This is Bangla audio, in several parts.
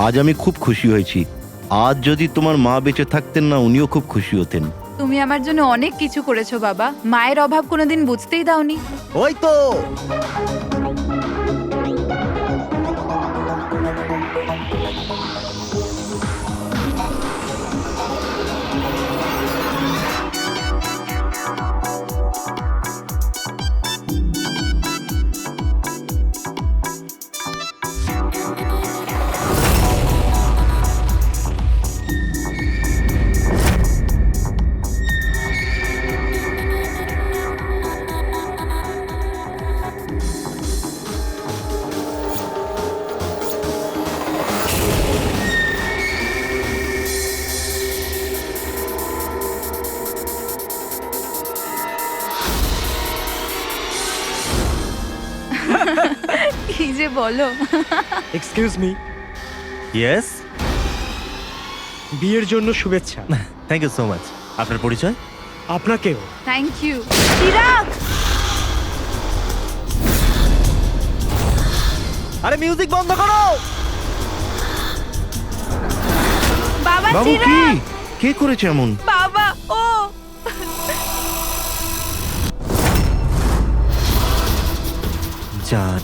আজ আমি খুব খুশি হয়েছি। আজ যদি তোমার মা বেঁচে থাকতেন না, উনিও খুব খুশি হতেন। তুমি আমার জন্য অনেক কিছু করেছো বাবা, মায়ের অভাব কোনোদিন বুঝতেই দাওনি। ওই তো কি যে বলো। এক্সকিউজ মি, ইয়েস, বিয়ের জন্য শুভেচ্ছা। Thank you so much. আপনার পরিচয়? আপনাকেও। Thank you. চিরাগ, আরে মিউজিক বন্ধ করো। বাবা বাবু, কি চিরাগ, কে করেছে এমন? বাবা ও জান,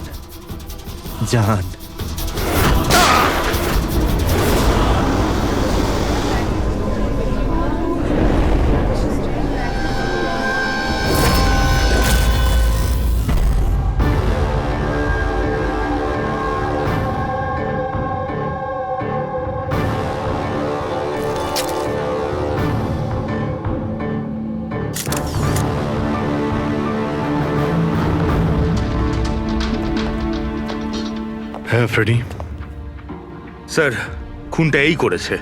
জান। হ্যাঁ ফ্রেডি, স্যার, খুনটা এই করেছে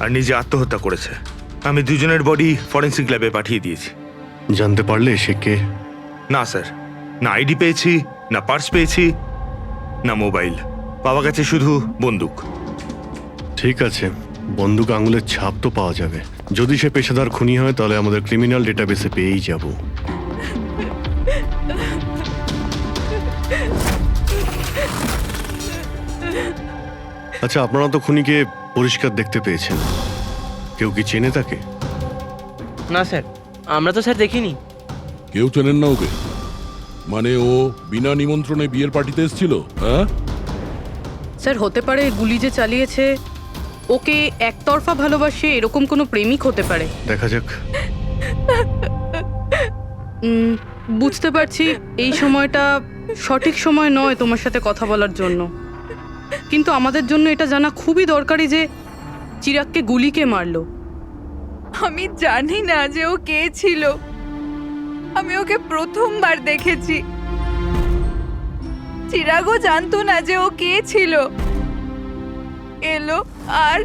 আর নিজে আত্মহত্যা করেছে। আমি দুজনের বডি ফরেন্সিক ল্যাবে পাঠিয়ে দিয়েছি। জানতে পারলে সে কে? না স্যার, না আইডি পেয়েছি, না পার্স পেয়েছি, না মোবাইল। পাওয়া গেছে শুধু বন্দুক। ঠিক আছে, বন্দুক আঙুলের ছাপ তো পাওয়া যাবে। যদি সে পেশাদার খুনি হয় তাহলে আমাদের ক্রিমিনাল ডেটাবেসে পেয়েই যাব। আচ্ছা, আপনারা তো খুনিকে পরিষ্কার দেখতে পেয়েছেন। কেউ কি চেনে তাকে? না স্যার, আমরা তো স্যার দেখিনি। কেউ চেনেন না ওকে? মানে ও বিনা নিমন্ত্রণে বিয়ের পার্টিতে এসেছিল? হ্যাঁ স্যার, হতে পারে গুলি যে চালিয়েছে ওকে একতরফা ভালোবাসে এরকম কোনো প্রেমিক হতে পারে। দেখা যাক। বুঝতে পারছি এই সময়টা সঠিক সময় নয় তোমার সাথে কথা বলার জন্য, কিন্তু আমাদের জন্য এটা জানা খুবই দরকারি যে চিরাগকে গুলি কে মারলো। আমি জানি না যে ও কে ছিল। আমি ওকে প্রথমবার দেখেছি। চিরাগও জানতো না যে ও কে ছিল। এলো আর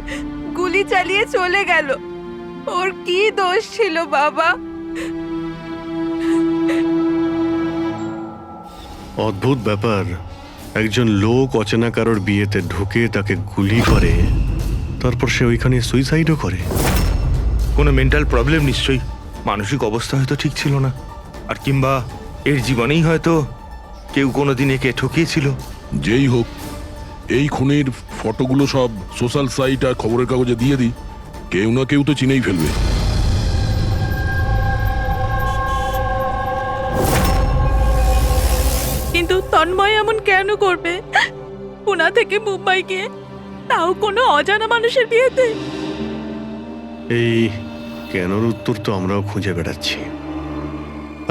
গুলি চালিয়ে চলে গেল। ওর কি দোষ ছিল বাবা? অদ্ভুত ব্যাপার, একজন লোক অচেনা কারোর বিয়েতে ঢুকে তাকে গুলি করে, তারপর সে ওইখানে সুইসাইডও করে। কোনো মেন্টাল প্রবলেম নিশ্চয়ই। মানসিক অবস্থা হয়তো ঠিক ছিল না, আর কিংবা এর জীবনেই হয়তো কেউ কোনোদিন একে ঠকিয়েছিল। যেই হোক, এই খুনের ফটোগুলো সব সোশ্যাল সাইট আর খবরের কাগজে দিয়ে দিই, কেউ না কেউ তো চিনেই ফেলবে। কিন্তু তন্ময় এমন কেন করবে? পুনা থেকে মুম্বাই গিয়ে, তাও কোনো অজানা মানুষের বিয়েতে। এই কেনর উত্তর তো আমরাও খুঁজে বেড়াচ্ছি।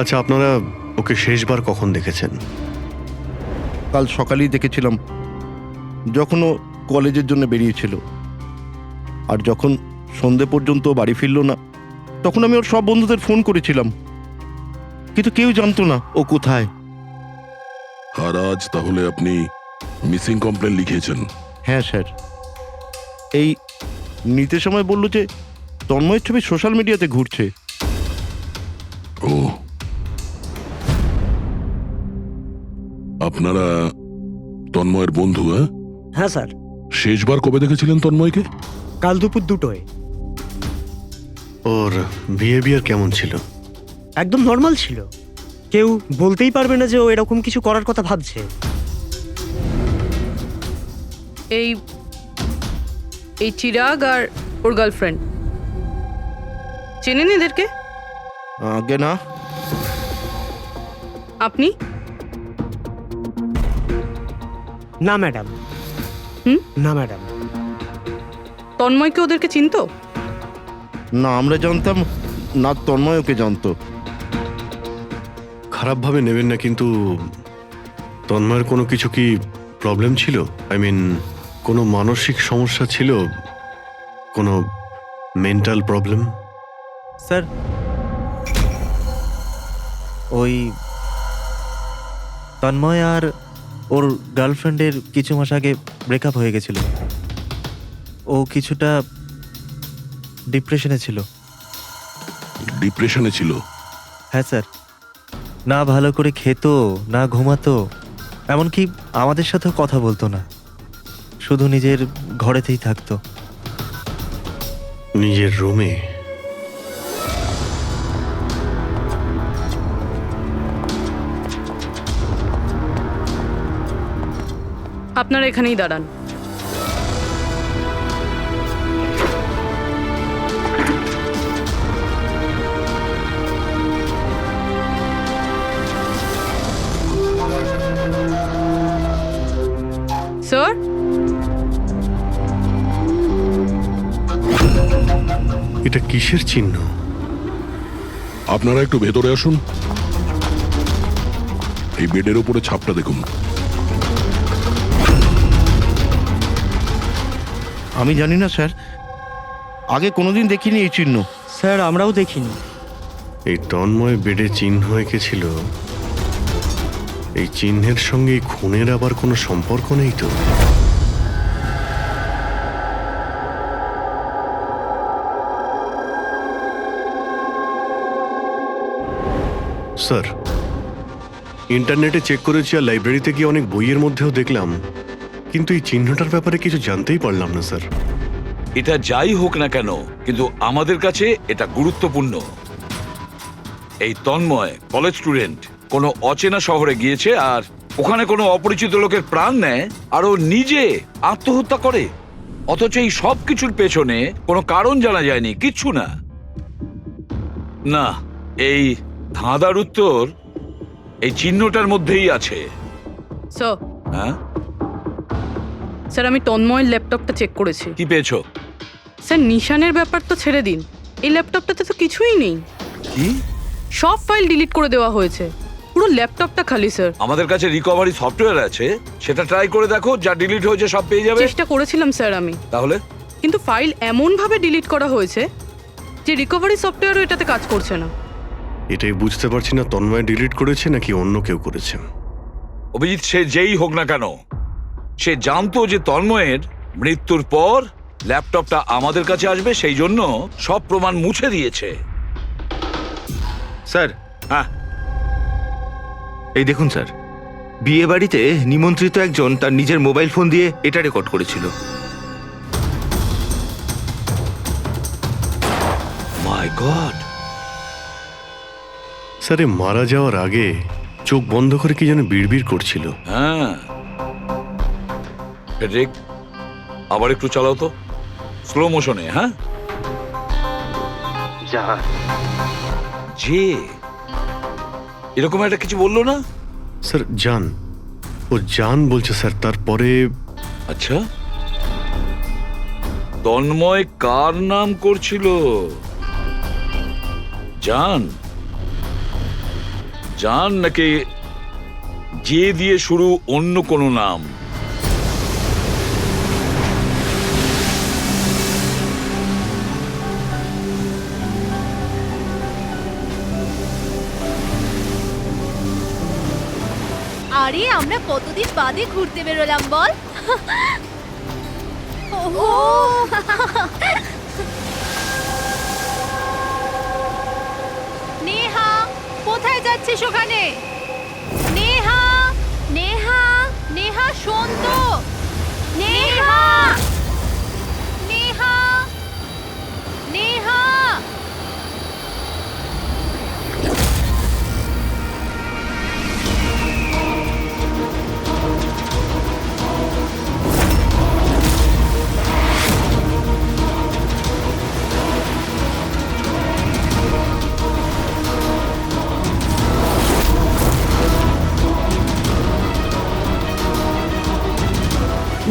আচ্ছা, আপনারা ওকে শেষবার কখন দেখেছেন? কাল সকালেই দেখেছিলাম, যখন ও কলেজের জন্য বেরিয়েছিল। আর যখন সন্ধে পর্যন্ত ও বাড়ি ফিরল না, তখন আমি ওর সব বন্ধুদের ফোন করেছিলাম, কিন্তু কেউ জানতো না ও কোথায়। আর আজ তাহলে আপনি মিসিং কমপ্লেন লিখিয়েছেন? হ্যাঁ স্যার, এই নিতে সময় বললো যে তন্ময়ের ছবি সোশ্যাল মিডিয়াতে ঘুরছে। ও, আপনারা তন্ময়ের বন্ধু? হ্যাঁ স্যার, শেষবার কবে দেখেছিলেন তন্ময়কে? কাল দুপুর 2টোয়। ওর বিহেভিয়ার কেমন ছিল? একদম নর্মাল ছিল। কেউ বলতেই পারবে না যে ও এরকম কিছু করার কথা ভাবছে। এই এই চিরাগ আর ওর গার্লফ্রেন্ড, চেনেন এদেরকে? আগে না। আপনি? না ম্যাডাম। হুম? না ম্যাডাম। তন্ময়কে ওদেরকে চিনতো? না আমরা জানতাম না, তন্ময় ওকে জানতো। খারাপভাবে নেবেন না, কিন্তু তন্ময়ের কোনো কিছু কি প্রবলেম ছিল? আই মিন, কোনো মানসিক সমস্যা ছিল? কোনো মেন্টাল প্রবলেম? স্যার, ওই তন্ময় আর ওর গার্লফ্রেন্ডের কিছু মাস আগে ব্রেকআপ হয়ে গেছিল। ও কিছুটা ডিপ্রেশনে ছিল। ডিপ্রেশনে ছিল? হ্যাঁ স্যার, না ভালো করে খেত, না ঘুমাতো, এমনকি আমাদের সাথেও কথা বলতো না, শুধু নিজের ঘরেতেই থাকতো। নিজের রুমে? আপনারা এখানেই দাঁড়ান। স্যার, এটা কিসের চিহ্ন? আপনারা একটু ভেতরে আসুন। এই বেডের উপরে ছাপটা দেখুন। আমি জানি না স্যার, আগে কোনোদিন দেখিনি এই চিহ্ন। স্যার আমরাও দেখিনি। এই তন্ময় বেডে চিহ্ন এঁকেছিল, এই চিহ্নের সঙ্গে এই খুনের আবার কোনো সম্পর্ক নেই তো? স্যার, ইন্টারনেটে চেক করেছি আর লাইব্রেরিতে গিয়ে অনেক বইয়ের মধ্যেও দেখলাম, কিন্তু এই চিহ্নটার ব্যাপারে কিছু জানতেই পারলাম না স্যার। এটা যাই হোক না কেন, কিন্তু আমাদের কাছে এটা গুরুত্বপূর্ণ। এই তন্ময় কলেজ স্টুডেন্ট, কোনো অচেনা শহরে গিয়েছে আর ওখানে কোনো অপরিচিত লোকের প্রাণ নেয় আর ও নিজে আত্মহত্যা করে, অথচ এই সব কিছুর পেছনে কোনো কারণ জানা যায়নি, কিচ্ছু না। না, এই ধাঁধার উত্তর এই চিহ্নটার মধ্যেই আছে। স্যার, হ্যাঁ, স্যার আমি তন্ময়ের ল্যাপটপটা চেক করেছি। কি পেয়েছো? স্যার নিশানের ব্যাপার তো ছেড়ে দিন, এই ল্যাপটপটাতে তো কিছুই নেই। কি? সব ফাইল ডিলিট করে দেওয়া হয়েছে, পুরো ল্যাপটপটা খালি স্যার। আমাদের কাছে রিকভারি সফটওয়্যার আছে, সেটা ট্রাই করে দেখো, যা ডিলিট হয়েছে সব পেয়ে যাবে। চেষ্টা করেছিলাম স্যার আমি, তাহলে? কিন্তু ফাইল এমনভাবে ডিলিট করা হয়েছে যে রিকভারি সফটওয়্যারও এটাতে কাজ করছে না। এটাই বুঝতে পারছি না, তন্ময় ডিলিট করেছে নাকি অন্য কেউ করেছে। অভিজিৎ, সে যেই হোক না কেন, সে জানতো যে তন্ময়ের মৃত্যুর পর ল্যাপটপটা আমাদের কাছে আসবে, সেই জন্য সব প্রমাণ মুছে দিয়েছে। স্যার, হ্যাঁ, এই দেখুন স্যার, বিয়ে বাড়িতে নিমন্ত্রিত একজন তার নিজের মোবাইল ফোন দিয়ে এটা রেকর্ড করেছিল। মাই গড। স্যার, এ মারা যাওয়ার আগে চোখ বন্ধ করে কি যেন বিড়বিড় করছিল। হ্যাঁ, ফেডরিক, আবার একটু চালাও তো, স্লো মোশনে। হ্যাঁ, যে এরকম একটা কিছু বললো না? স্যার জান, ও জান বলছে স্যার। তারপরে আচ্ছা, তন্ময় কার নাম করছিল? জান? জান নাকি যে দিয়ে শুরু অন্য কোনো নাম? আরে আমরা কতদিন বাদে ঘুরতে বেরোলাম বল। ওহো, নেহা কোথায় যাচ্ছিস ওখানে? নেহা, নেহা, নেহা শোন তো। নেহা, নেহা, নেহা।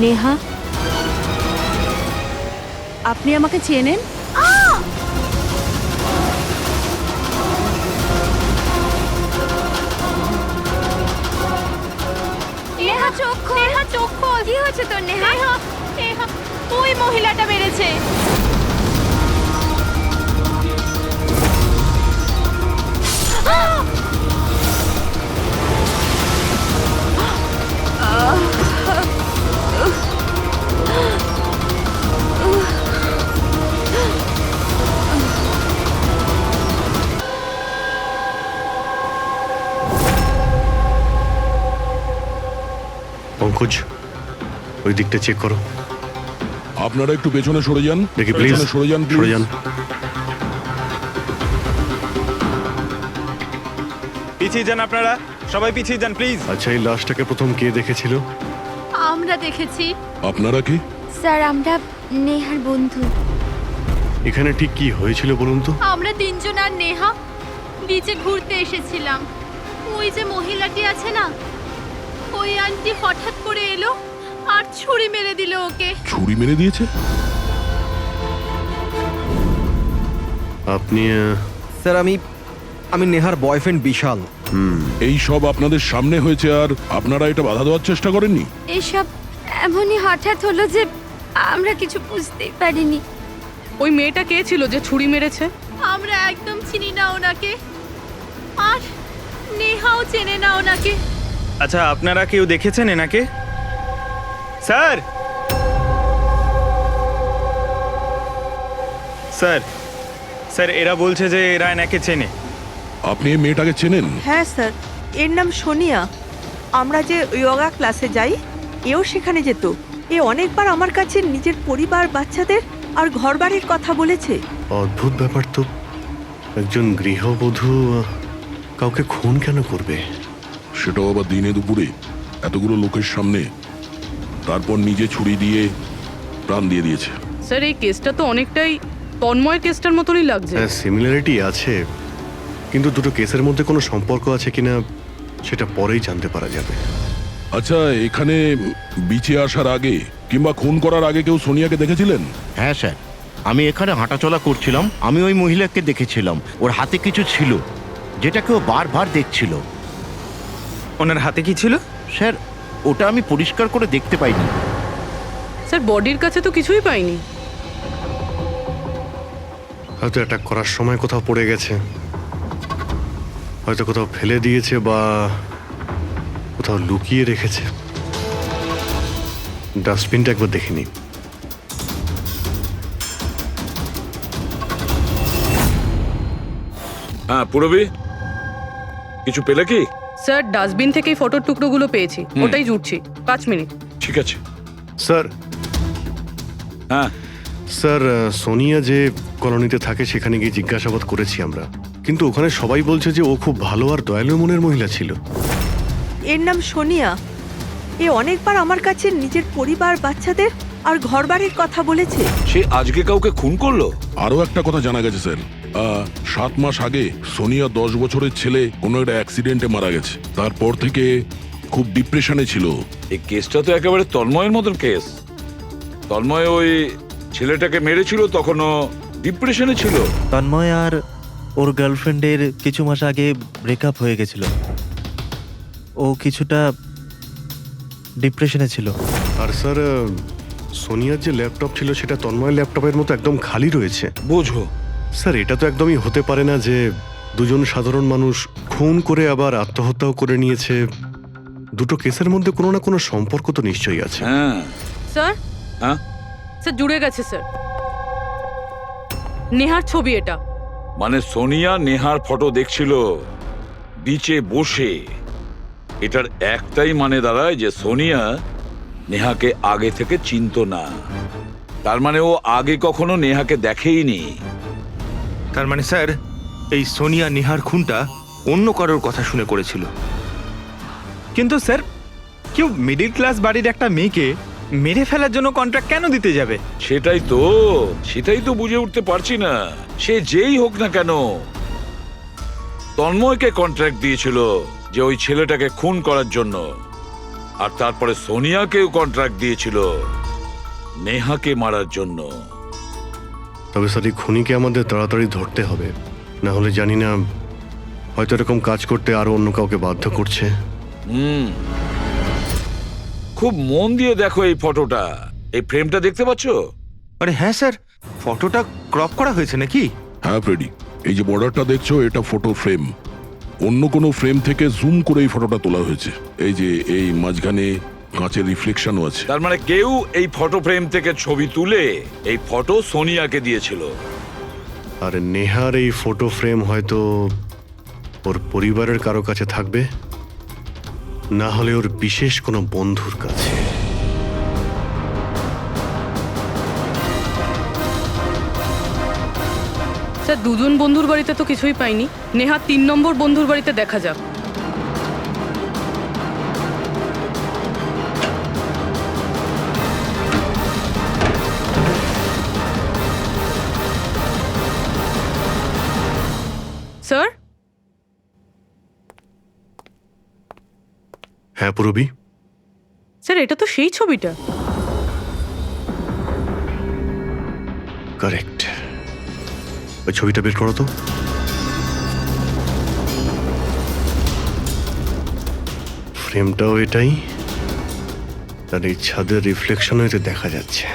নেহা, আপনি আমাকে চেনেন? নেহা চোখ খোল, নেহা চোখ খোল। কি হয়েছে তোর নেহা? নেহা, ওই মহিলাটা মেরেছে। পঙ্কজ, ওই দিকটা চেক করো। আপনারা একটু পেছনে সরে যান, দেখি প্লিজ, পেছনে সরে যান, সরে যান। পিছিয়ে যান আপনারা, সবাই পিছিয়ে যান প্লিজ। আচ্ছা, এই লাশটাকে প্রথম কে দেখেছিল? আমরা দেখেছি আপনারা কি? স্যার, আমরা নেহার বন্ধু। এখানে ঠিক কি হয়েছিল বলুন তো? আমরা তিনজন আর নেহা বিচে ঘুরতে এসেছিলাম। ওই যে মহিলাটি আছে না, ওই আন্টি হঠাৎ করে এলো আর ছুরি মেরে দিল ওকে। ছুরি মেরে দিয়েছে? আপনি স্যার, আমি নেহার বয়ফ্রেন্ড বিশাল। এই সব আপনাদের সামনে হয়েছে আর আপনারা এটা বাধা দেওয়ার চেষ্টা করেননি? এইসব এমনই হঠাৎ হলো যে আমরা কিছু বুঝতেই পারিনি। ওই মেয়েটা কে ছিল যে ছুরি মেরেছে? আমরা একদম চিনি না ওনাকে, আর নেহাও চেনে না ওনাকে। আচ্ছা, আপনারা কেউ দেখেছেন এনাকে? স্যার, স্যার, স্যার, এরা বলছে যে এরা এনাকে চেনে। আপনি এই মেয়েটাকে চেনেন? হ্যাঁ স্যার, এর নাম সোনিয়া। আমরা যে যোগা ক্লাসে যাই, এও সেখানে যেত। এ অনেকবার আমার কাছে নিজের পরিবার, বাচ্চাদের আর ঘরবাড়ির কথা বলেছে। অদ্ভুত ব্যাপার তো, একজন গৃহবধূ কাউকে খুন কেন করবে? সেটাও আবার দিনে দুপুরে, এতগুলো লোকের সামনে। তারপর নিজে ছুরি দিয়ে প্রাণ দিয়ে দিয়েছে। স্যার, এই কেসটা তো অনেকটাই তন্ময়ের কেসটার মতনই লাগছে। হ্যাঁ, সিমিলারিটি আছে, কিন্তু দুটো কেসের মধ্যে কোনো সম্পর্ক আছে কিনা সেটা পরেই জানতে পারা যাবে। আচ্ছা, এখানে বিচে আসার আগে কিংবা খুন করার আগে কেউ সোনিয়াকে দেখেছিলেন? হ্যাঁ স্যার, আমি এখানে হাঁটাচলা করছিলাম, আমি ওই মহিলাকে দেখেছিলাম। ওর হাতে কিছু ছিল যেটাকে ও বারবার দেখছিল। ওনার হাতে কি ছিল? স্যার, ওটা আমি পরিষ্কার করে দেখতে পাইনি। স্যার, বডির কাছে তো কিছুই পাইনি। হয়তো অ্যাটাক করার সময় কোথাও পড়ে গেছে, হয়তো কোথাও ফেলে দিয়েছে বা কোথাও লুকিয়ে রেখেছে। ডাস্টবিনটা একবার দেখে নিই। হ্যাঁ পুরবি, কিছু পেলে কি? স্যার, ডাস্টবিন থেকেই ফটোর টুকরোগুলো পেয়েছি, ওটাই জুটছি। 5 মিনিট। ঠিক আছে স্যার। হ্যাঁ স্যার, সোনিয়া যে কলোনিতে থাকে সেখানে গিয়ে জিজ্ঞাসাবাদ করেছি আমরা, কিন্তু ওখানে সবাই বলছে যে ও খুব ভালো আর দয়ালু মনের মহিলা ছিল। এর নাম সোনিয়া। এ অনেকবার আমার কাছে নিজের পরিবার, বাচ্চাদের আর ঘরবাড়ির কথা বলেছে। সে আজকে কাউকে খুন করলো? আরো একটা কথা জানা গেছে স্যার, 7 মাস আগে সোনিয়া 10 বছরের ছেলে কোনো একটা অ্যাক্সিডেন্টে মারা গেছে। তারপর থেকে খুব ডিপ্রেশনে ছিল। এই কেসটা তো একেবারে তন্ময়ের মতন কেস। তন্ময় ওই ছেলেটাকে মেরেছিল, তখনও ডিপ্রেশনে ছিল। তন্ময় আর ওর গার্লফ্রেন্ডের কিছু মাস আগে ব্রেকআপ হয়ে গেছিল। ও কিছুটা ডিপ্রেশনে ছিল। আর স্যার, সোনিয়ার যে ল্যাপটপ ছিল সেটা তন্ময়ের ল্যাপটপের মতো একদম খালি রয়েছে। বোঝো স্যার, এটা তো একদমই হতে পারে না যে দুজন সাধারণ মানুষ খুন করে আবার আত্মহত্যাও করে নিয়েছে। দুটো কেসের মধ্যে কোনো না কোনো সম্পর্ক তো নিশ্চয়ই আছে। হ্যাঁ। স্যার, হ্যাঁ স্যার, জুড়ে গেছে স্যার। নেহার ছবি এটা। মানে সোনিয়া নেহার ফটো দেখছিল বিচে বসে। এটার একটাই মানে দাঁড়ায় যে সোনিয়া নেহাকে আগে থেকে চিনতো না। তার মানে ও আগে কখনো নেহাকে দেখেইনি। তার মানে স্যার, এই সোনিয়া নেহার খুনটা অন্য কারোর কথা শুনে করেছিল। কিন্তু স্যার, কেউ মিডল ক্লাস বাড়ির একটা মেয়েকে মেরে ফেলার জন্য কন্ট্রাক্ট কেন দিতে যাবে? সেটাই তো বুঝে উঠতে পারছি না। সে যেই হোক না কেন, তন্ময়কে কন্ট্রাক্ট দিয়েছিল যে ওই ছেলেটাকে খুন করার জন্য। আর তারপরে সোনিয়াকেও কন্ট্রাক্ট দিয়েছিল নেহাকে মারার জন্য। তবে স্যার এই খুনিকে আমাদের তাড়াতাড়ি ধরতে হবে, না হলে জানি না হয়তো এরকম কাজ করতে আরো অন্য কাউকে বাধ্য করছে। খুব মন দিয়ে দেখো এই ফটোটা, এই ফ্রেমটা দেখতে পাচ্ছো? আরে হ্যাঁ স্যার, ফটোটা ক্রপ করা হয়েছে নাকি? হ্যাঁ ফ্রেডি, এই যে বর্ডারটা দেখছো এটা ফটো ফ্রেম। অন্য কোনো ফ্রেম থেকে জুম করে এই ফটোটা তোলা হয়েছে। এই যে এই মাঝখানে কাঁচের রিফ্লেকশনও আছে। তার মানে কেউ এই ফটো ফ্রেম থেকে ছবি তুলে এই ফটো সোনিয়াকে দিয়েছিল। আর নেহার এই ফটো ফ্রেম হয়তো ওর পরিবারের কারো কাছে থাকবে, না হলে ওর বিশেষ কোনো বন্ধুর কাছে। স্যার, দুজন বন্ধুর বাড়িতে তো কিছুই পাইনি। নেহা 3 নম্বর বন্ধুর বাড়িতে দেখা যাক। স্যার, হ্যাঁ পুরবি, স্যার এটা তো সেই ছবিটা। কারেক্ট। ওই ছবিটা বের করো তো। ফ্রেমটাও এটাই, আর এই ছাদের রিফ্লেকশনও এতে দেখা যাচ্ছে।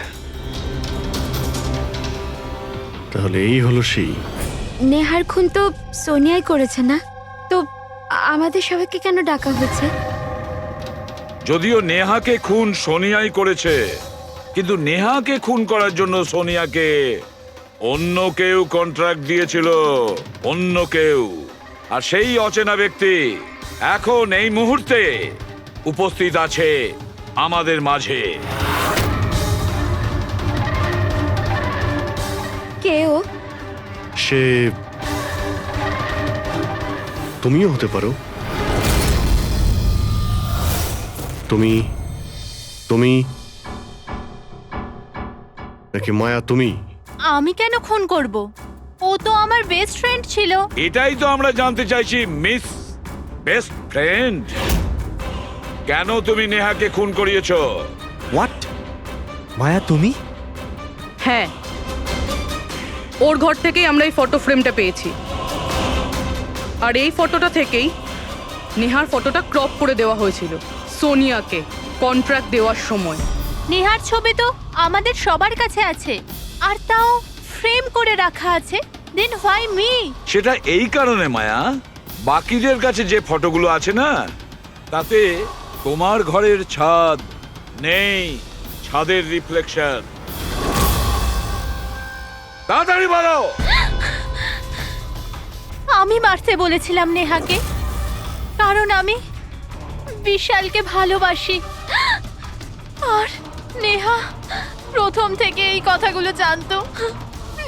তাহলে এই হলো সেই। নেহার খুন তো সোনিয়াই করেছে না? তো আমাদের সবাইকে কেন ডাকা হয়েছে? যদিও নেহাকে খুন সোনিয়াই করেছে, কিন্তু নেহাকে খুন করার জন্য সোনিয়াকে অন্য কেউ কন্ট্রাক্ট দিয়েছিল, অন্য কেউ। আর সেই অচেনা ব্যক্তি এখন এই মুহূর্তে উপস্থিত আছে আমাদের মাঝে। কেউ? সে তুমিও হতে পারো। তুমি তুমি নাকি মায়া তুমি? আমি কেন খুন করব? ও তো আমার বেস্ট ফ্রেন্ড ছিল। এটাই তো আমরা জানতে চাইছি মিস বেস্ট ফ্রেন্ড। কেন তুমি নেহাকে খুন করিয়েছো? হোয়াট? মায়া তুমি? হ্যাঁ, ওর ঘর থেকেই আমরা এই ফটো ফ্রেমটা পেয়েছি। আর এই ফটোটা থেকেই নেহার ফটোটা ক্রপ করে দেওয়া হয়েছিল সোনিয়াকে কন্ট্রাক্ট দেওয়ার সময়। নেহার ছবি তো আমাদের সবার কাছে আছে, আর তাও ফ্রেম করে রাখা আছে। Then why me? সেটা এই কারণে মায়া, বাকিদের কাছে যে ফটোগুলো আছে না, তাতে তোমার ঘরের ছাদ নেই, ছাদের রিফ্লেকশন। তাড়াতাড়ি বলো। আমি মারতে বলেছিলাম নেহাকে, কারণ আমি বিশালকে ভালোবাসি। আর নেহা প্রথম থেকে এই কথাগুলো জানতো।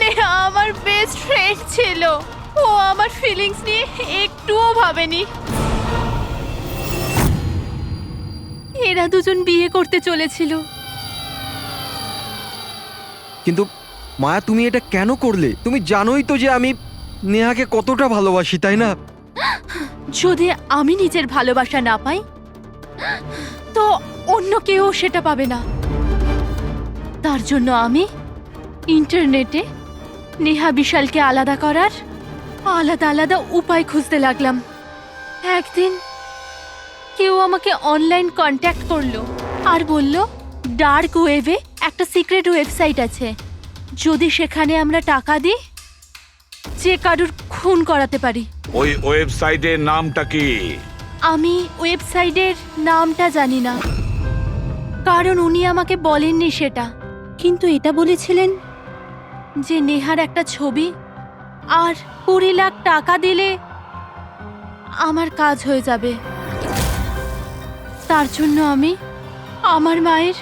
নেহা আমার বেস্ট ফ্রেন্ড ছিল, ও আমার ফিলিংস নিয়ে একটুও ভাবেনি। এরা দুজন বিয়ে করতে চলেছিল। কিন্তু মায়া, তুমি এটা কেন করলে? তুমি জানোই তো যে আমি নেহাকে কতটা ভালোবাসি, তাই না? যদি আমি নিজের ভালোবাসা না পাই, তো অন্য কেউ সেটা পাবে না। তার জন্য আমি ইন্টারনেটে নেহা বিশালকে আলাদা করার আলাদা আলাদা উপায় খুঁজতে লাগলাম। একদিন কেউ আমাকে অনলাইন কন্ট্যাক্ট করলো আর বলল ডার্ক ওয়েবে একটা সিক্রেট ওয়েবসাইট আছে, যদি সেখানে আমরা টাকা দিই যে কারুর খুন করাতে পারি। ওই ওয়েবসাইটের নামটা কি? আমি ওয়েবসাইটের নামটা জানি না, কারণ উনি আমাকে বলেননি সেটা। কিন্তু এটা বলেছিলেন যে নেহার একটা ছবি আর 20 লাখ টাকা দিলে আমার কাজ হয়ে যাবে। তার জন্য আমি আমার মায়ের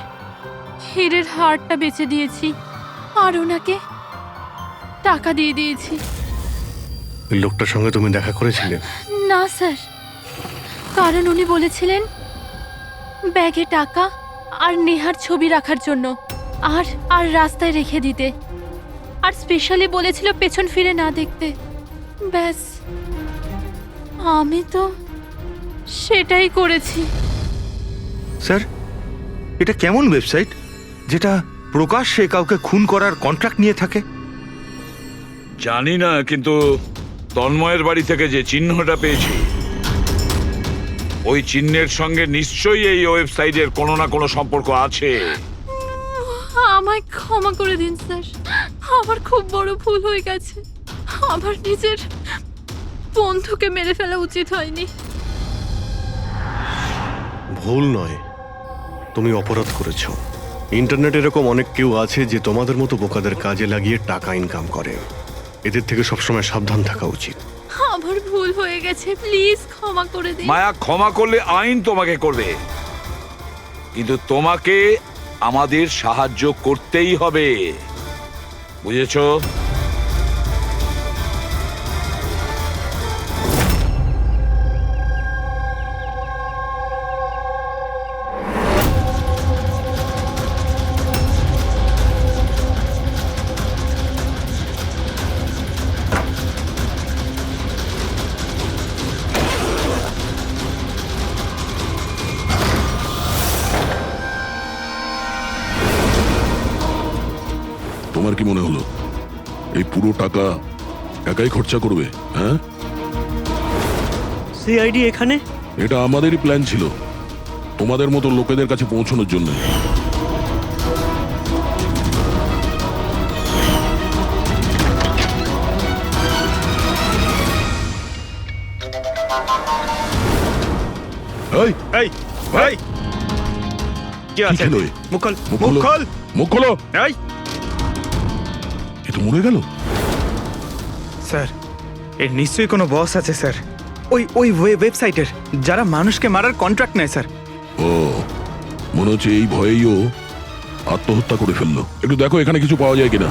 হীরের হারটা বেচে দিয়েছি আর ওনাকে টাকা দিয়ে দিয়েছি। ওই লোকটার সঙ্গে তুমি দেখা করেছিলে? না স্যার, কারণ উনি বলেছিলেন ব্যাগে টাকা আর নেহার ছবি রাখার জন্য, আর আর রাস্তায় রেখে দিতে, আর স্পেশালি বলেছিল পেছন ফিরে না দেখতে। ব্যাস, আমি তো সেটাই করেছি। স্যার, এটা কেমন ওয়েবসাইট যেটা প্রকাশ্যে কাউকে খুন করার কন্ট্রাক্ট নিয়ে থাকে? জানি না, কিন্তু তন্ময়ের বাড়ি থেকে যে চিহ্নটা পেয়েছি, ওই চিহ্নের সঙ্গে নিশ্চয়ই এই ওয়েবসাইটের কোনো না কোনো সম্পর্ক আছে। আমায় ক্ষমা করে দিন স্যার, আমার খুব বড় ভুল হয়ে গেছে। আমার নিজের বন্ধুকে মেরে ফেলা উচিত হয়নি। ভুল নয়, তুমি অপরাধ করেছো। ইন্টারনেটে এরকম অনেক কেউ আছে যে তোমাদের মতো বোকাদের কাজে লাগিয়ে টাকা ইনকাম করে। এদের থেকে সবসময় সাবধান থাকা উচিত। আমার ভুল হয়ে গেছে, প্লিজ ক্ষমা করে দিন। মায়া, ক্ষমা করলে আইন তোমাকে করবে, কিন্তু তোমাকে আমাদের সাহায্য করতেই হবে, বুঝেছো? তোমার কি মনে হলো এই পুরো টাকা একাই খরচা করবে? হ্যাঁ, সিআইডি এখানে? এটা আমাদেরই প্ল্যান ছিল, তোমাদের মতো লোকেদের কাছে পৌঁছানোর জন্য। এই, এই ভাই, কি কি আছে? খেলো এ? মুখ খোল, মুখ মুখ খোলো। খোল। মুখ খোলো। এই এ তো মরে গেল। স্যার, এর নিশ্চয়ই কোনো বস আছে স্যার, ওই ওয়েবসাইটের, যারা মানুষকে মারার কন্ট্রাক্ট নেয় স্যার। ও, মনে হচ্ছে এই ভয়েই ও আত্মহত্যা করে ফেললো। একটু দেখো এখানে কিছু পাওয়া যায় কিনা।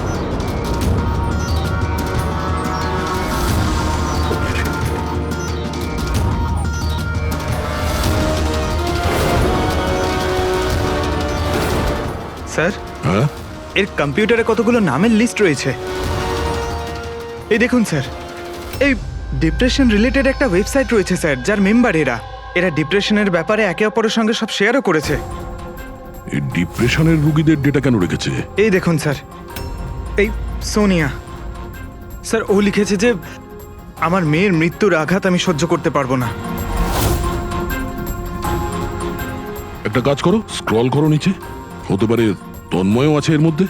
স্যার, হ্যাঁ, এর কম্পিউটারে কতগুলো নামের লিস্ট রয়েছে। এই দেখুন স্যার, এই ডিপ্রেশন রিলেটেড একটা ওয়েবসাইট রয়েছে স্যার, যার মেম্বার এরা ডিপ্রেশনের ব্যাপারে একে অপরের সঙ্গে সব শেয়ারও করেছে। এই ডিপ্রেশনের রুগীদের ডেটা কেন রেখেছে? এই দেখুন স্যার, এই সোনিয়া স্যার, ও লিখেছে যে আমার মেয়ের মৃত্যুর আঘাত আমি সহ্য করতে পারবো না। একটা কাজ করো, স্ক্রল করো নিচে, হতে পারে তন্ময়ও আছে এর মধ্যে।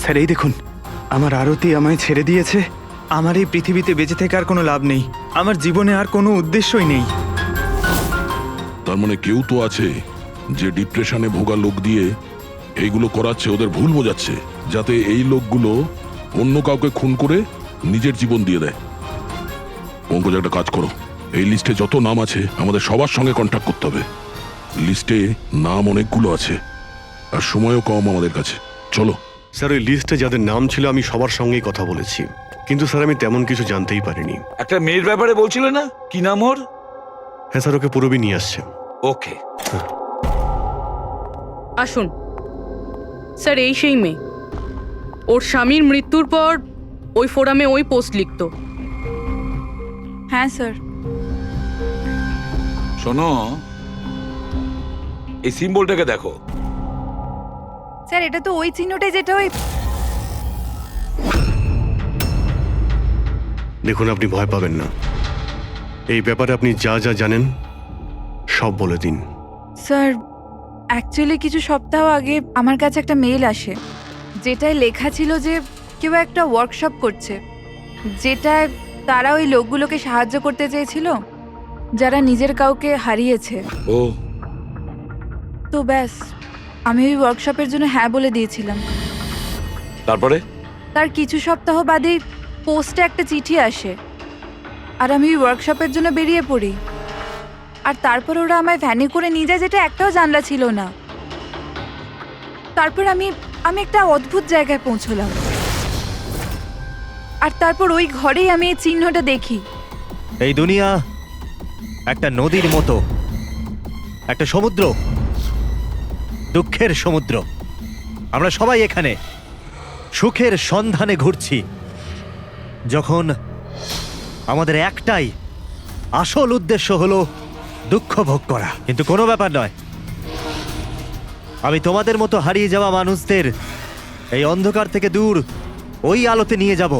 স্যার এই দেখুন, আমার আরতি আমায় ছেড়ে দিয়েছে, আমার এই পৃথিবীতে বেঁচে থেকে আর কোনো লাভ নেই, আমার জীবনে আর কোনো উদ্দেশ্যই নেই। তার মানে কেউ তো আছে যে ডিপ্রেশনে ভোগা লোক দিয়ে এইগুলো করাচ্ছে, ওদের ভুল বোঝাচ্ছে, যাতে এই লোকগুলো অন্য কাউকে খুন করে নিজের জীবন দিয়ে দেয়। পঙ্কজ, একটা কাজ করো, এই লিস্টে যত নাম আছে আমাদের সবার সঙ্গে কন্ট্যাক্ট করতে হবে। লিস্টে নাম অনেকগুলো আছে আর সময়ও কম আমাদের কাছে। চলো। স্যার, ওই লিস্টে যাদের নাম ছিল আমি সবার সঙ্গেই কথা বলেছি, কিন্তু স্যার আমি তেমন কিছু জানতেই পারিনি। একটা মেয়ের ব্যাপারে বলছিলে না, কি নাম ওর? হ্যাঁ স্যার, ওকে পুরবি নিয়ে আসছে। ওকে, আসুন স্যার, এই সেই মেয়ে। ওর স্বামীর মৃত্যুর পর ওই ফোরামে ওই পোস্ট লিখতো। হ্যাঁ স্যার। শোনো, এই সিম্বলটাকে দেখো। স্যার, এটা তো ওই চিহ্নটাই যেটা ওই। দেখুন, আপনি ভয় পাবেন না, এই ব্যাপারে আপনি যা যা জানেন সব বলে দিন। স্যার, অ্যাকচুয়ালি কিছু সপ্তাহ আগে আমার কাছে একটা মেল আসে, যেটায় লেখা ছিল যে কেউ একটা ওয়ার্কশপ করছে, যেটায় তারা ওই লোকগুলোকে সাহায্য করতে চেয়েছিল যারা নিজের কাউকে হারিয়েছে। ও, তো ব্যাস, আমি ওই ওয়ার্কশপের জন্য হ্যাঁ বলে দিয়েছিলাম। তারপরে? তার কিছু সপ্তাহ বাদেই পোস্টে একটা চিঠি আসে, আর আমি ওই ওয়ার্কশপের জন্য বেরিয়ে পড়ি। আর তারপর ওরা আমায় ভ্যানে করে নিয়ে যায়, যেটা একটাও জানলা ছিল না। তারপর আমি একটা অদ্ভুত জায়গায় পৌঁছলাম, আর তারপর ওই ঘরেই আমি এই চিহ্নটা দেখি। এই দুনিয়া একটা নদীর মতো, একটা সমুদ্র, দুঃখের সমুদ্র। আমরা সবাই এখানে সুখের সন্ধানে ঘুরছি, যখন আমাদের একটাই আসল উদ্দেশ্য হলো দুঃখ ভোগ করা। কিন্তু কোনো ব্যাপার নয়, আমি তোমাদের মতো হারিয়ে যাওয়া মানুষদের এই অন্ধকার থেকে দূর ওই আলোতে নিয়ে যাব।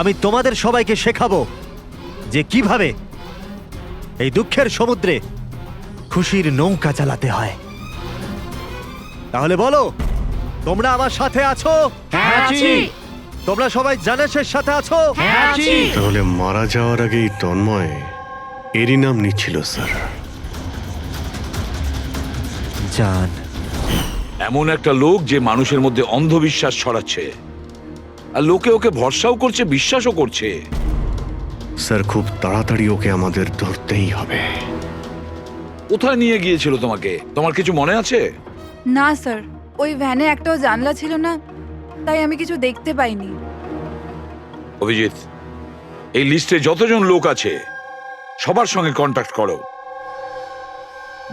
আমি তোমাদের সবাইকে শেখাবো যে কিভাবে এই দুঃখের সমুদ্রে খুশির নৌকা চালাতে হয়। তাহলে বলো, তোমরা আমার সাথে আছো? তোমরা সবাই জানেশের সাথে আছো? তাহলে মারা যাওয়ার আগেই তন্ময় এরই নাম নিচ্ছিল স্যার। জান, এমন একটা লোক যে মানুষের মধ্যে অন্ধবিশ্বাস ছড়াচ্ছে, আর লোকে ওকে ভরসাও করছে, বিশ্বাসও করছে। স্যার খুব তাড়াতাড়ি ওকে আমাদের ধরতেই হবে। কোথায় নিয়ে গিয়েছিল তোমাকে? তোমার কিছু মনে আছে? না স্যার, ওই ভ্যানে একটাও জানলা ছিল না, তাই আমি কিছু দেখতে পাইনি। অভিজিৎ, এই লিস্টে যতজন লোক আছে সবার সঙ্গে কন্ট্যাক্ট করো।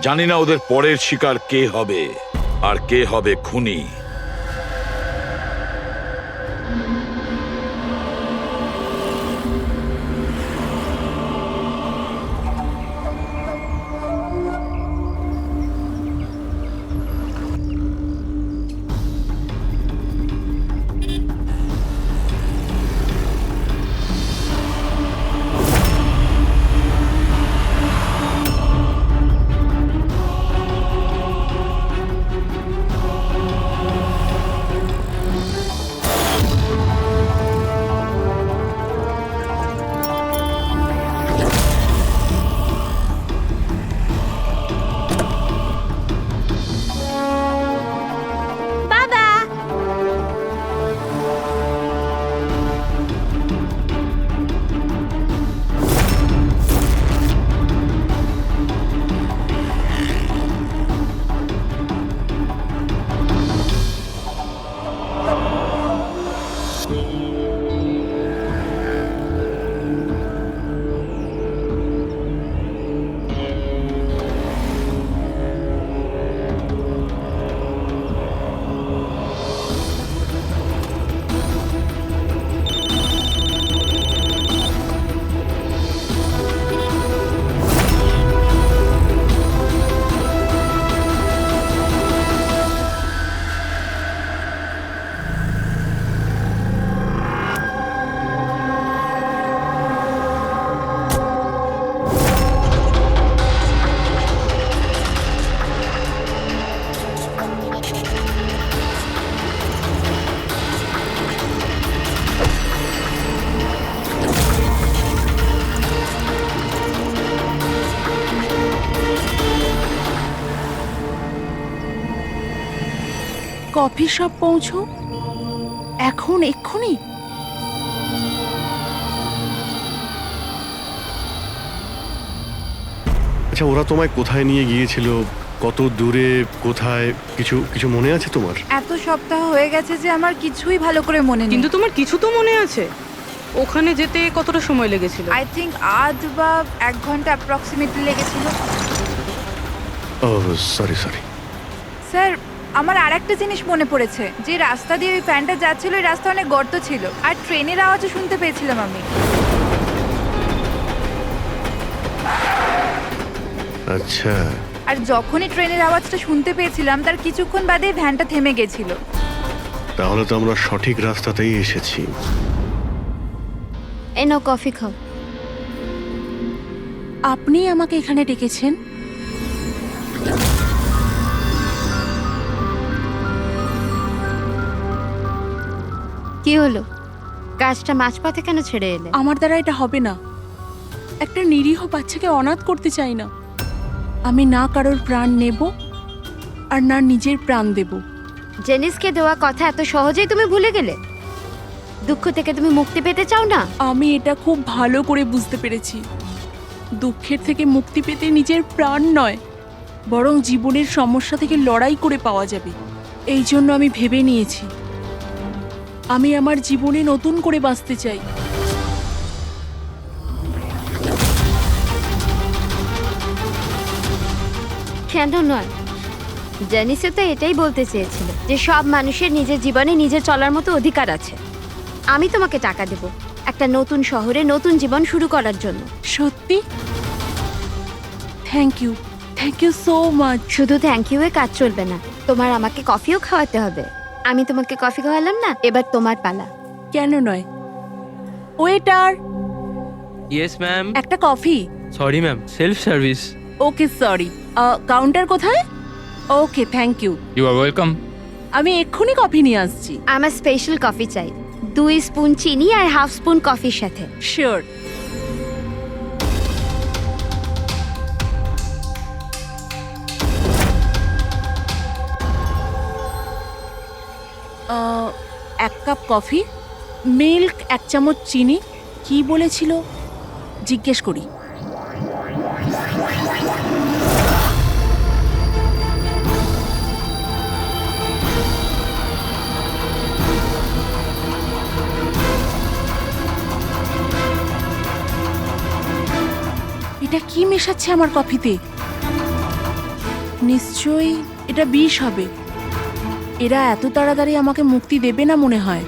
জানি না ওদের পরের শিকার কে হবে আর কে হবে খুনি। কফি শপ পৌঁছো এখন, এক্ষুনি। আচ্ছা, ওরা তোমায় কোথায় নিয়ে গিয়েছিল, কত দূরে, কোথায়, কিছু কিছু মনে আছে তোমার? এত সপ্তাহ হয়ে গেছে যে আমার কিছুই ভালো করে মনে নেই। কিন্তু তোমার কিছু তো মনে আছে? ওখানে যেতে কতটা সময় লেগেছিল? আই থিঙ্ক আধ বা 1 ঘন্টা অ্যাপ্রক্সিমেটলি লেগেছিল। ও সরি। স্যার, আমার আরেকটা জিনিস মনে পড়েছে, যে রাস্তা দিয়ে ওই ফ্যানটা যাচ্ছিল ওই রাস্তা অনেক গর্ত ছিল, আর ট্রেনের আওয়াজও শুনতে পেয়েছিলাম আমি। আচ্ছা, আর যখনই ট্রেনের আওয়াজটা শুনতে পেয়েছিলাম তার কিছুক্ষণ বাদেই ভ্যানটা থেমে গেছিল। তাহলে তো আমরা সঠিক রাস্তাতেই এসেছি। এই নাও কফি খাও। আপনি আমাকে এখানে ডেকেছেন? কি হলো? কাজটা মাঝপথে কেন ছেড়ে এলে? আমার দ্বারা এটা হবে না। একটা নিরীহ বাচ্চাকে অনাথ করতে চাই না। আমি না কারোর প্রাণ নেব আর না নিজের প্রাণ দেব। জেনিসকে দেওয়া কথা এত সহজেই তুমি ভুলে গেলে? দুঃখ থেকে তুমি মুক্তি পেতে চাও না? আমি এটা খুব ভালো করে বুঝতে পেরেছি। দুঃখের থেকে মুক্তি পেতে নিজের প্রাণ নয়, বরং জীবনের সমস্যা থেকে লড়াই করে পাওয়া যাবে। এই জন্য আমি ভেবে নিয়েছি, আমি আমার জীবনে নতুন করে বাঁচতে চাই। কেন নয়? জেনিসও তো এটাই বলতে চেয়েছিল যে সব মানুষের নিজের জীবনে নিজে চলার মতো অধিকার আছে। আমি তোমাকে টাকা দেব একটা নতুন শহরে নতুন জীবন শুরু করার জন্য। সত্যি? Thank you. Thank you so much. শুধু থ্যাংক ইউ এ কাজ চলবে না, তোমার আমাকে কফিও খাওয়াতে হবে। আমি তোমাকে কফি খাওয়ালাম না, এবার তোমার পালা। কেন নয়? Waiter, yes ma'am. একটা coffee. Sorry ma'am, self service. Okay sorry, counter কোথায়? Okay thank you. You are welcome. আমি এক্ষুনি কফি নিয়ে আসছি। আমার স্পেশাল কফি চাই, 2 স্পুন চিনি আর হাফ স্পুন কফির সাথে। শিওর। এক কাপ কফি, মিল্ক 1 চামচ, চিনি। কি বলেছিল জিজ্ঞেস করি। এটা কি মেশাচ্ছে আমার কফিতে? নিশ্চয়ই এটা বিষ হবে। এরা এত তাড়াতাড়ি আমাকে মুক্তি দেবে না মনে হয়।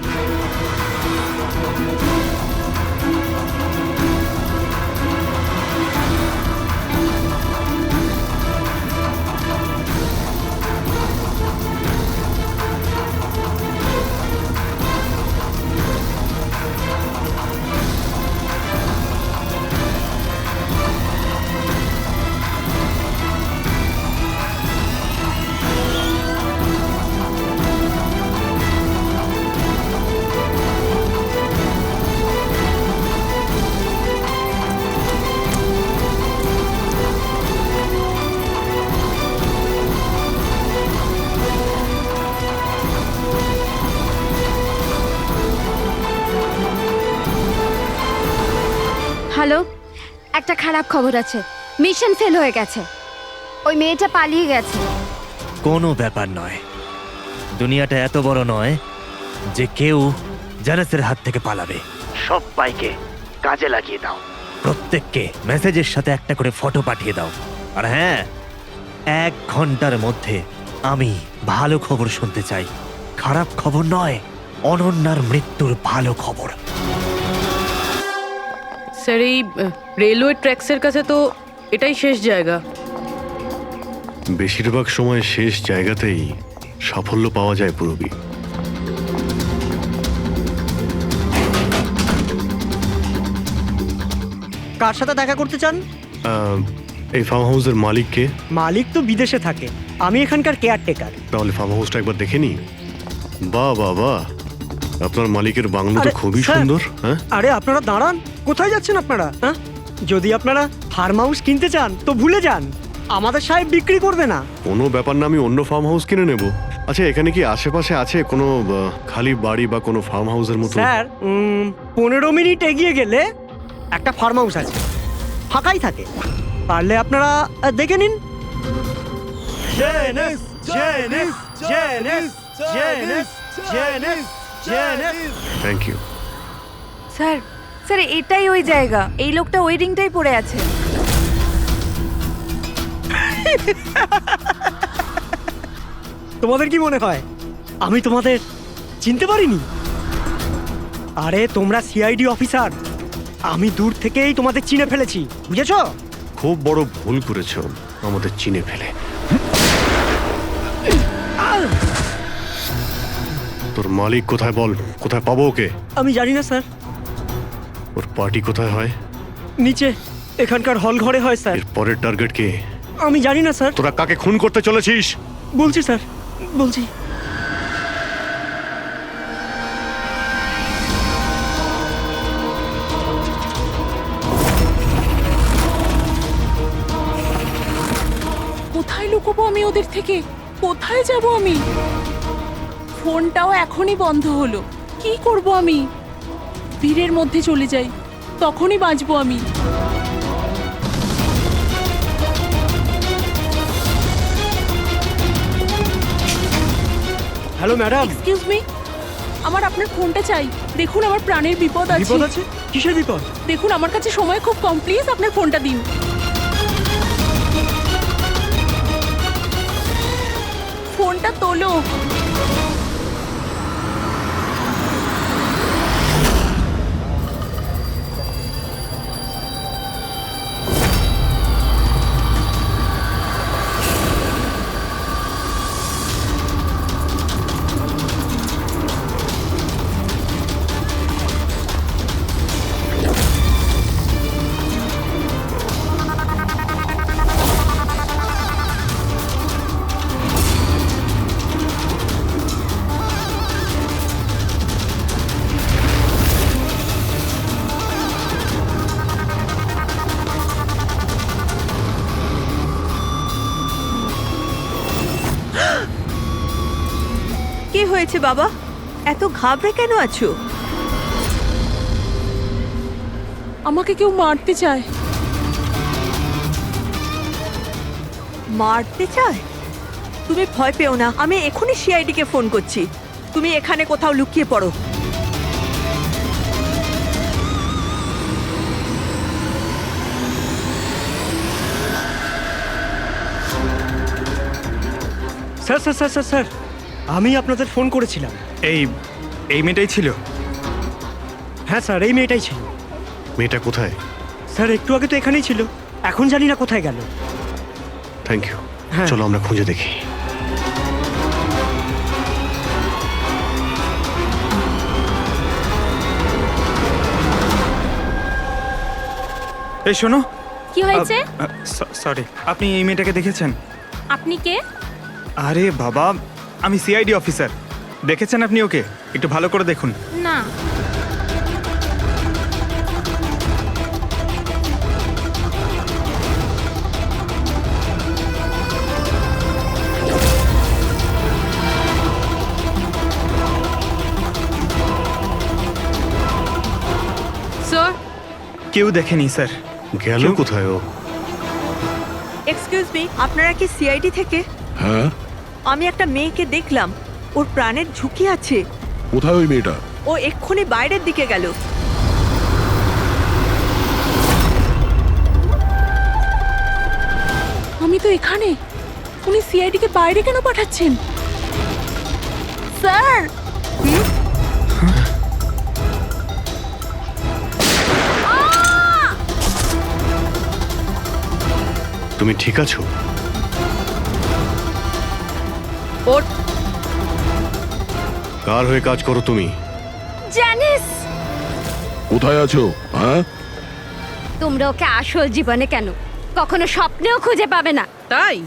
হ্যালো, একটা খারাপ খবর আছে, মিশন ফেল হয়ে গেছে। ওই মেয়েটা পালিয়ে গেছে। কোনো ব্যাপার নয়, দুনিয়াটা এত বড় নয় যে কেউ জানাসের হাত থেকে পালাবে। সবাইকে কাজে লাগিয়ে দাও, প্রত্যেককে মেসেজের সাথে একটা করে ফটো পাঠিয়ে দাও। আর হ্যাঁ, 1 ঘন্টার মধ্যে আমি ভালো খবর শুনতে চাই। খারাপ খবর নয়, অনন্যার মৃত্যুর ভালো খবর। স্যার, এই রেলওয়ে ট্র্যাক্সের কাছে তো এটাই শেষ জায়গা। বেশিরভাগ সময় শেষ জায়গাতেই সাফল্য পাওয়া যায় পূরবী। কার সাথে দেখা করতে চান? এই ফার্ম হাউসের মালিককে। মালিক তো বিদেশে থাকে, আমি এখানকার কেয়ারটেকার। তাহলে ফার্ম হাউসটা একবার দেখে নি। বাহ বাহ বাহ, আপনার মালিকের বাংলো তো আরে, খুবই স্যার। সুন্দর। হ্যাঁ, আরে আপনারা দাঁড়ান, কোথায় যাচ্ছেন আপনারা? হ্যাঁ, যদি আপনারা ফার্ম হাউস কিনতে চান তো ভুলে যান, আমাদের সাহেব বিক্রি করবে না। কোনো ব্যাপার না, আমি অন্য ফার্ম হাউস কিনে নেব। আচ্ছা, এখানে কি আশেপাশে আছে কোনো খালি বাড়ি বা কোনো ফার্ম হাউসের মতো? স্যার 15 মিনিট এগিয়ে গেলে একটা ফার্ম হাউস আছে, ফাঁকাই থাকে, পারলে আপনারা দেখে নিন। Thank you. স্যার, স্যার এটাই ওই জায়গা। এই লোকটা ওই রিংটাই পড়ে আছে। তোমাদের কি মনে হয় আমি তোমাদের চিনতে পারিনি? আরে তোমরা সিআইডি অফিসার, আমি দূর থেকেই তোমাদের চিনে ফেলেছি, বুঝেছো? খুব বড় ভুল করেছো আমাদের চিনে ফেলে। তোর মালিক কোথায় বল, কোথায় পাবো ওকে? আমি জানি না স্যার। ওর পার্টি কোথায় হয়? নিচে এখানকার হল ঘরে হয় স্যার। এর পরের টার্গেট কে? আমি জানি না স্যার। তোরা কাকে খুন করতে চলেছিস? বলছি স্যার, বলছি। কোথায় লুকোবো আমি ওদের থেকে? কোথায় যাব আমি? ফোনটাও এখনই বন্ধ হলো। কি করব আমি? ভিড়ের মধ্যে চলে যাই, তখনই বাঁচবো আমি। Hello madam. এক্সকিউজ মি, আমার আপনার ফোনটা চাই। দেখুন আমার প্রাণের বিপদ আছে। বিপদ আছে? কিসের বিপদ? দেখুন আমার কাছে সময় খুব কম, প্লিজ আপনার ফোনটা দিন। ফোনটা তোলো। হয়েছে বাবা? এত ঘাবড়ে কেন আছো? আমাকে কেউ মারতে চায়। মারতে চায়? তুমি ভয় পেও না, আমি এখনই সিআইডি কে ফোন করছি। তুমি এখানে কোথাও লুকিয়ে পড়ো। Sir sir sir sir sir আমি আপনাদের ফোন করেছিলাম। এই মেয়েটাই ছিল। হ্যাঁ স্যার, এই মেয়েটাই ছিল। মেয়েটা কোথায়? স্যার একটু আগে তো এখানেই ছিল, এখন জানি না কোথায় গেল। Thank you. হ্যাঁ। চলো আমরা খুঁজে দেখি। এই শোনো। কি হয়েছে? সরি, আপনি এই মেয়েটাকে দেখেছেন? আপনি কে? আরে বাবা, আমি সিআইডি অফিসার। দেখেছেন আপনি ওকে? একটু ভালো করে দেখুন। না। স্যার, কেউ দেখেনি স্যার। গেল কোথায় ও? এক্সকিউজ মি, আপনারা কি সিআইডি থেকে? হ্যাঁ, আমি একটা মেয়েকে দেখলাম, ওর প্রাণের ঝুঁকি আছে। কোথায় ওই মেয়েটা? ও এক্ষুনি বাইরের দিকে গেল। আমি তো এখানে। উনি সিআইডি কে বাইরে কেন পাঠাচ্ছেন? স্যার, তুমি ঠিক আছো? ওর কার হয়ে কাজ করো তুমি? জানিস কোথায় আছো? হ্যাঁ, তোমরা ওকে আসল জীবনে কেন কখনো স্বপ্নেও খুঁজে পাবে না। তাই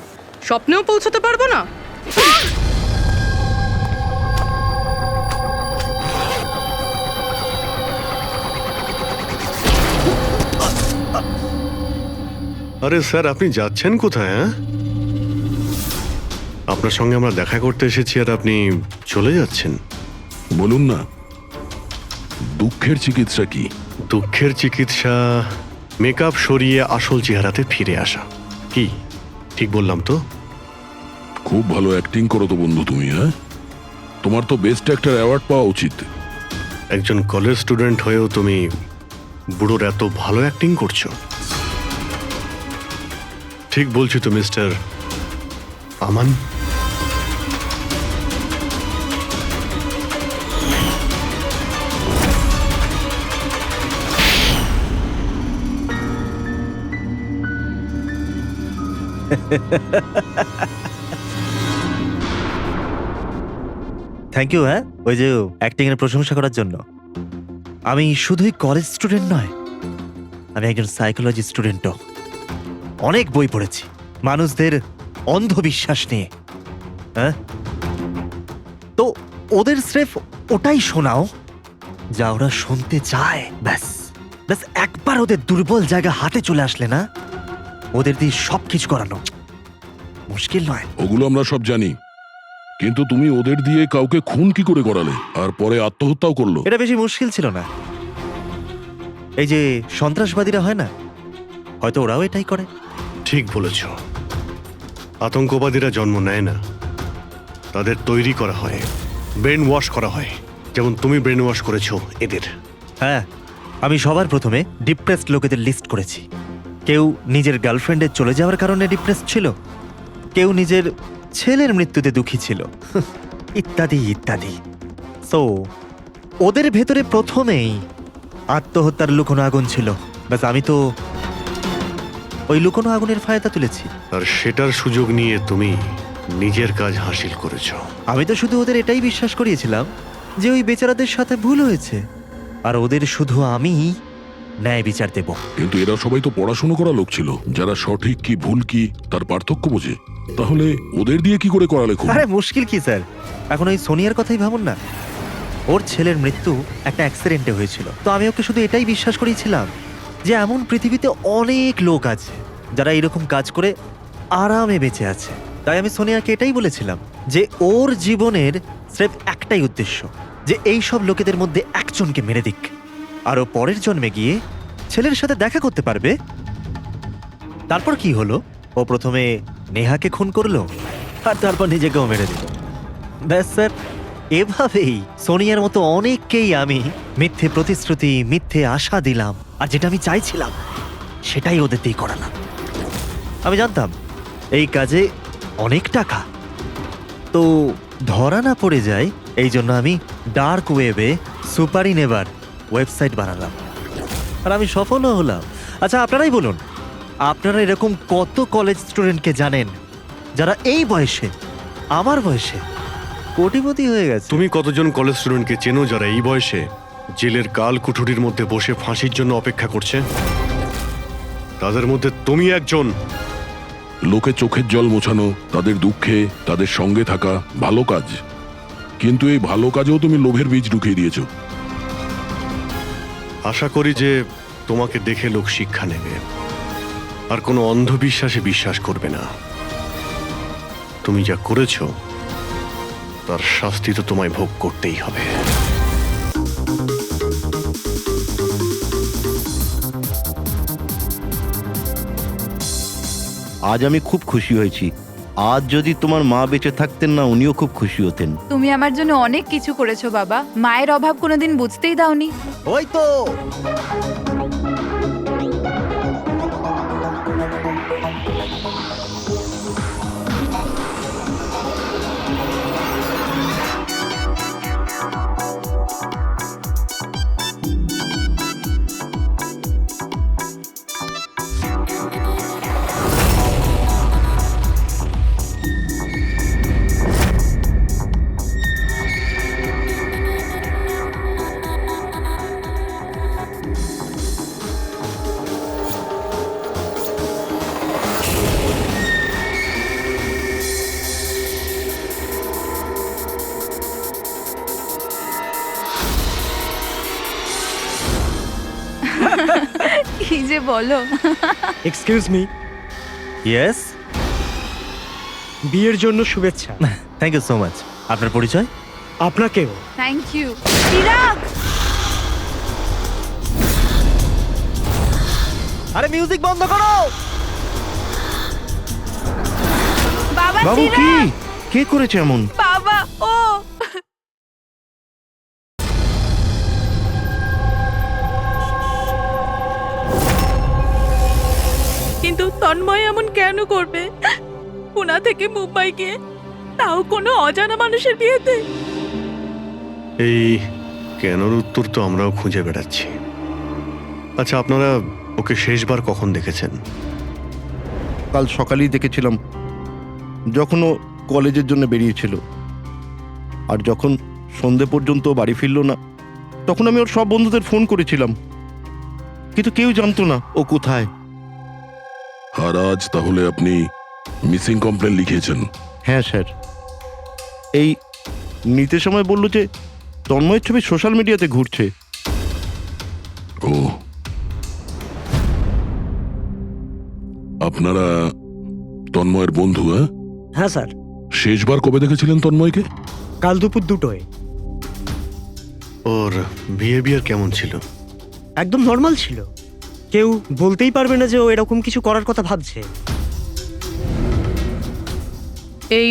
স্বপ্নেও পৌঁছাতে পারবো না? আরে স্যার, আপনি যাচ্ছেন কোথায়? হ্যাঁ, আপনার সঙ্গে আমরা দেখা করতে এসেছি আর আপনি চলে যাচ্ছেন। বলুন না, দুঃখের চিকিৎসা কি? দুঃখের চিকিৎসা মেকআপ সরিয়ে আসল চেহারাতে ফিরে আসা। কি ঠিক বললাম তো? খুব ভালো অ্যাক্টিং করো তো বন্ধু তুমি। হ্যাঁ, তোমার তো বেস্ট অ্যাক্টর অ্যাওয়ার্ড পাওয়া উচিত। একজন কলেজ স্টুডেন্ট হয়েও তুমি বুড়োর এত ভালো অ্যাক্টিং করছো। ঠিক বলছি তো মিস্টার আমান? Thank you. হ্যাঁ, ওই যে অ্যাক্টিং এর প্রশংসা করার জন্য। আমি শুধুই কলেজ স্টুডেন্ট নয়, আমি একজন সাইকোলজি স্টুডেন্টও। অনেক বই পড়েছি মানুষদের অন্ধবিশ্বাস নিয়ে। হ্যাঁ, তো ওদের স্রেফ ওটাই শোনাও যা ওরা শুনতে চায়। ব্যাস ব্যাস, একবার ওদের দুর্বল জায়গা হাতে চলে আসলে না, ওদের দিয়ে সবকিছু করানো মুশকিল নয়। ওগুলো আমরা সব জানি, কিন্তু তুমি ওদের দিয়ে কাউকে খুন কি করে করালে, আর পরে আত্মহত্যাও করলো? এটা বেশি মুশকিল ছিল না। এই যে সন্ত্রাসবাদীরা হয় না, হয়তো ওরাও এটাই করে। ঠিক বলেছ। আতঙ্কবাদীরা জন্ম নেয় না, তাদের তৈরি করা হয়, ব্রেন ওয়াশ করা হয়, যেমন তুমি ব্রেন ওয়াশ করেছো এদের। হ্যাঁ, আমি সবার প্রথমে ডিপ্রেসড লোকেদের লিস্ট করেছি। কেউ নিজের গার্লফ্রেন্ডের চলে যাওয়ার কারণে ডিপ্রেসড ছিল, কেউ নিজের ছেলের মৃত্যুতে দুঃখী ছিল, ইত্যাদি ইত্যাদি। সো ওদের ভেতরে প্রথমেই আত্মহত্যার লুকোনো আগুন ছিল। ব্যাস, আমি তো ওই লুকোনো আগুনের ফায়দা তুলেছি, আর সেটার সুযোগ নিয়ে তুমি নিজের কাজ হাসিল করেছো। আমি তো শুধু ওদের এটাই বিশ্বাস করিয়েছিলাম যে ওই বেচারাদের সাথে ভুল হয়েছে, আর ওদের শুধু আমি ন্যায় বিচার দেব। কিন্তু এরা সবাই তো পড়াশোনা করা লোক ছিল, যারা সঠিক কি ভুল কি তার পার্থক্য বোঝে। তাহলে ওদের দিয়ে কি করে করালে খুব? আরে মুশকিল কি স্যার, এখন ওই সোনিয়ার কথাই ভাবুন না। ওর ছেলের মৃত্যু একটা অ্যাক্সিডেন্টে হয়েছিল, তো আমি ওকে শুধু এটাই বিশ্বাস করিয়েছিলাম যে এমন পৃথিবীতে অনেক লোক আছে যারা এরকম কাজ করে আরামে বেঁচে আছে। তাই আমি সোনিয়াকে এটাই বলেছিলাম যে ওর জীবনের স্রেফ একটাই উদ্দেশ্য, যে এই সব লোকেদের মধ্যে একজনকে মেরে দিক, আর ও পরের জন্মে গিয়ে ছেলের সাথে দেখা করতে পারবে। তারপর কি হলো, ও প্রথমে নেহাকে খুন করলো আর তারপর নিজেকেও মেরে দিল। ব্যাস স্যার, এভাবেই সোনিয়ার মতো অনেককেই আমি মিথ্যে প্রতিশ্রুতি, মিথ্যে আশা দিলাম, আর যেটা আমি চাইছিলাম সেটাই ওদের দিয়ে করালাম। আমি জানতাম এই কাজে অনেক টাকা, তো ধরা না পড়ে যায়, এই জন্য আমি ডার্ক ওয়েবে সুপারি নেভার ওয়েবসাইট বানালাম, আর আমি সফলও হলাম। আচ্ছা আপনারাই বলুন, আপনারা এরকম কত কলেজ স্টুডেন্টকে জানেন যারা এই বয়সে, আমার বয়সে, কোটিপতি হয়ে গেছে? তুমি কতজন কলেজ স্টুডেন্টকে চেনো যারা এই বয়সে জেলের কাল কুঠুরির মধ্যে বসে ফাঁসির জন্য অপেক্ষা করছে? তাদের মধ্যে তুমি একজন। লোকে চোখের জল মোছানো, তাদের দুঃখে তাদের সঙ্গে থাকা ভালো কাজ, কিন্তু এই ভালো কাজেও তুমি লোভের বীজ ঢুকিয়ে দিয়েছো। আশা করি যে তোমাকে দেখে লোক শিক্ষা নেবে আর কোনো অন্ধবিশ্বাসে বিশ্বাস করবে না। তুমি যা করেছো তার শাস্তি তো তোমায় ভোগ করতেই হবে। আজ আমি খুব খুশি হয়েছি। আজ যদি তোমার মা বেঁচে থাকতেন না, উনিও খুব খুশি হতেন। তুমি আমার জন্য অনেক কিছু করেছো বাবা, মায়ের অভাব কোনোদিন বুঝতেই দাওনি। ওই তো কি যে বলো। এক্সকিউজ মি, ইয়েস, বিয়ের জন্য শুভেচ্ছা। Thank you so much. আপনার পরিচয়? আপনাকেও। Thank you. চিরাগ, আরে মিউজিক বন্ধ করো। বাবা বাবু, কি চিরাগ, কে করেছে এমন? বাবা ও। কিন্তু তন্ময় এমন কেন করবে? পুনা থেকে মুম্বাই গিয়ে, তাও কোনো অজানা মানুষের বিয়েতে। এই কেনর উত্তর তো আমরাও খুঁজে বেড়াচ্ছি। আচ্ছা, আপনারা ওকে শেষবার কখন দেখেছেন? কাল সকালেই দেখেছিলাম, যখন ও কলেজের জন্য বেরিয়েছিল। আর যখন সন্ধে পর্যন্ত ও বাড়ি ফিরল না, তখন আমি ওর সব বন্ধুদের ফোন করেছিলাম, কিন্তু কেউ জানতো না ও কোথায়। আর আজ তাহলে আপনি মিসিং কমপ্লেন লিখিয়েছেন? হ্যাঁ স্যার, এই নিতে সময় বলল যে তন্ময়ের ছবি সোশ্যাল মিডিয়াতে ঘুরছে। ও, আপনারা তন্ময়ের বন্ধু? হ্যাঁ স্যার, শেষবার কবে দেখেছিলেন তন্ময়কে? কাল দুপুর 2টোয়। ওর বিহেভিয়ার কেমন ছিল? একদম নর্মাল ছিল, কেউ বলতেই পারবে না যে ও এরকম কিছু করার কথা ভাবছে। এই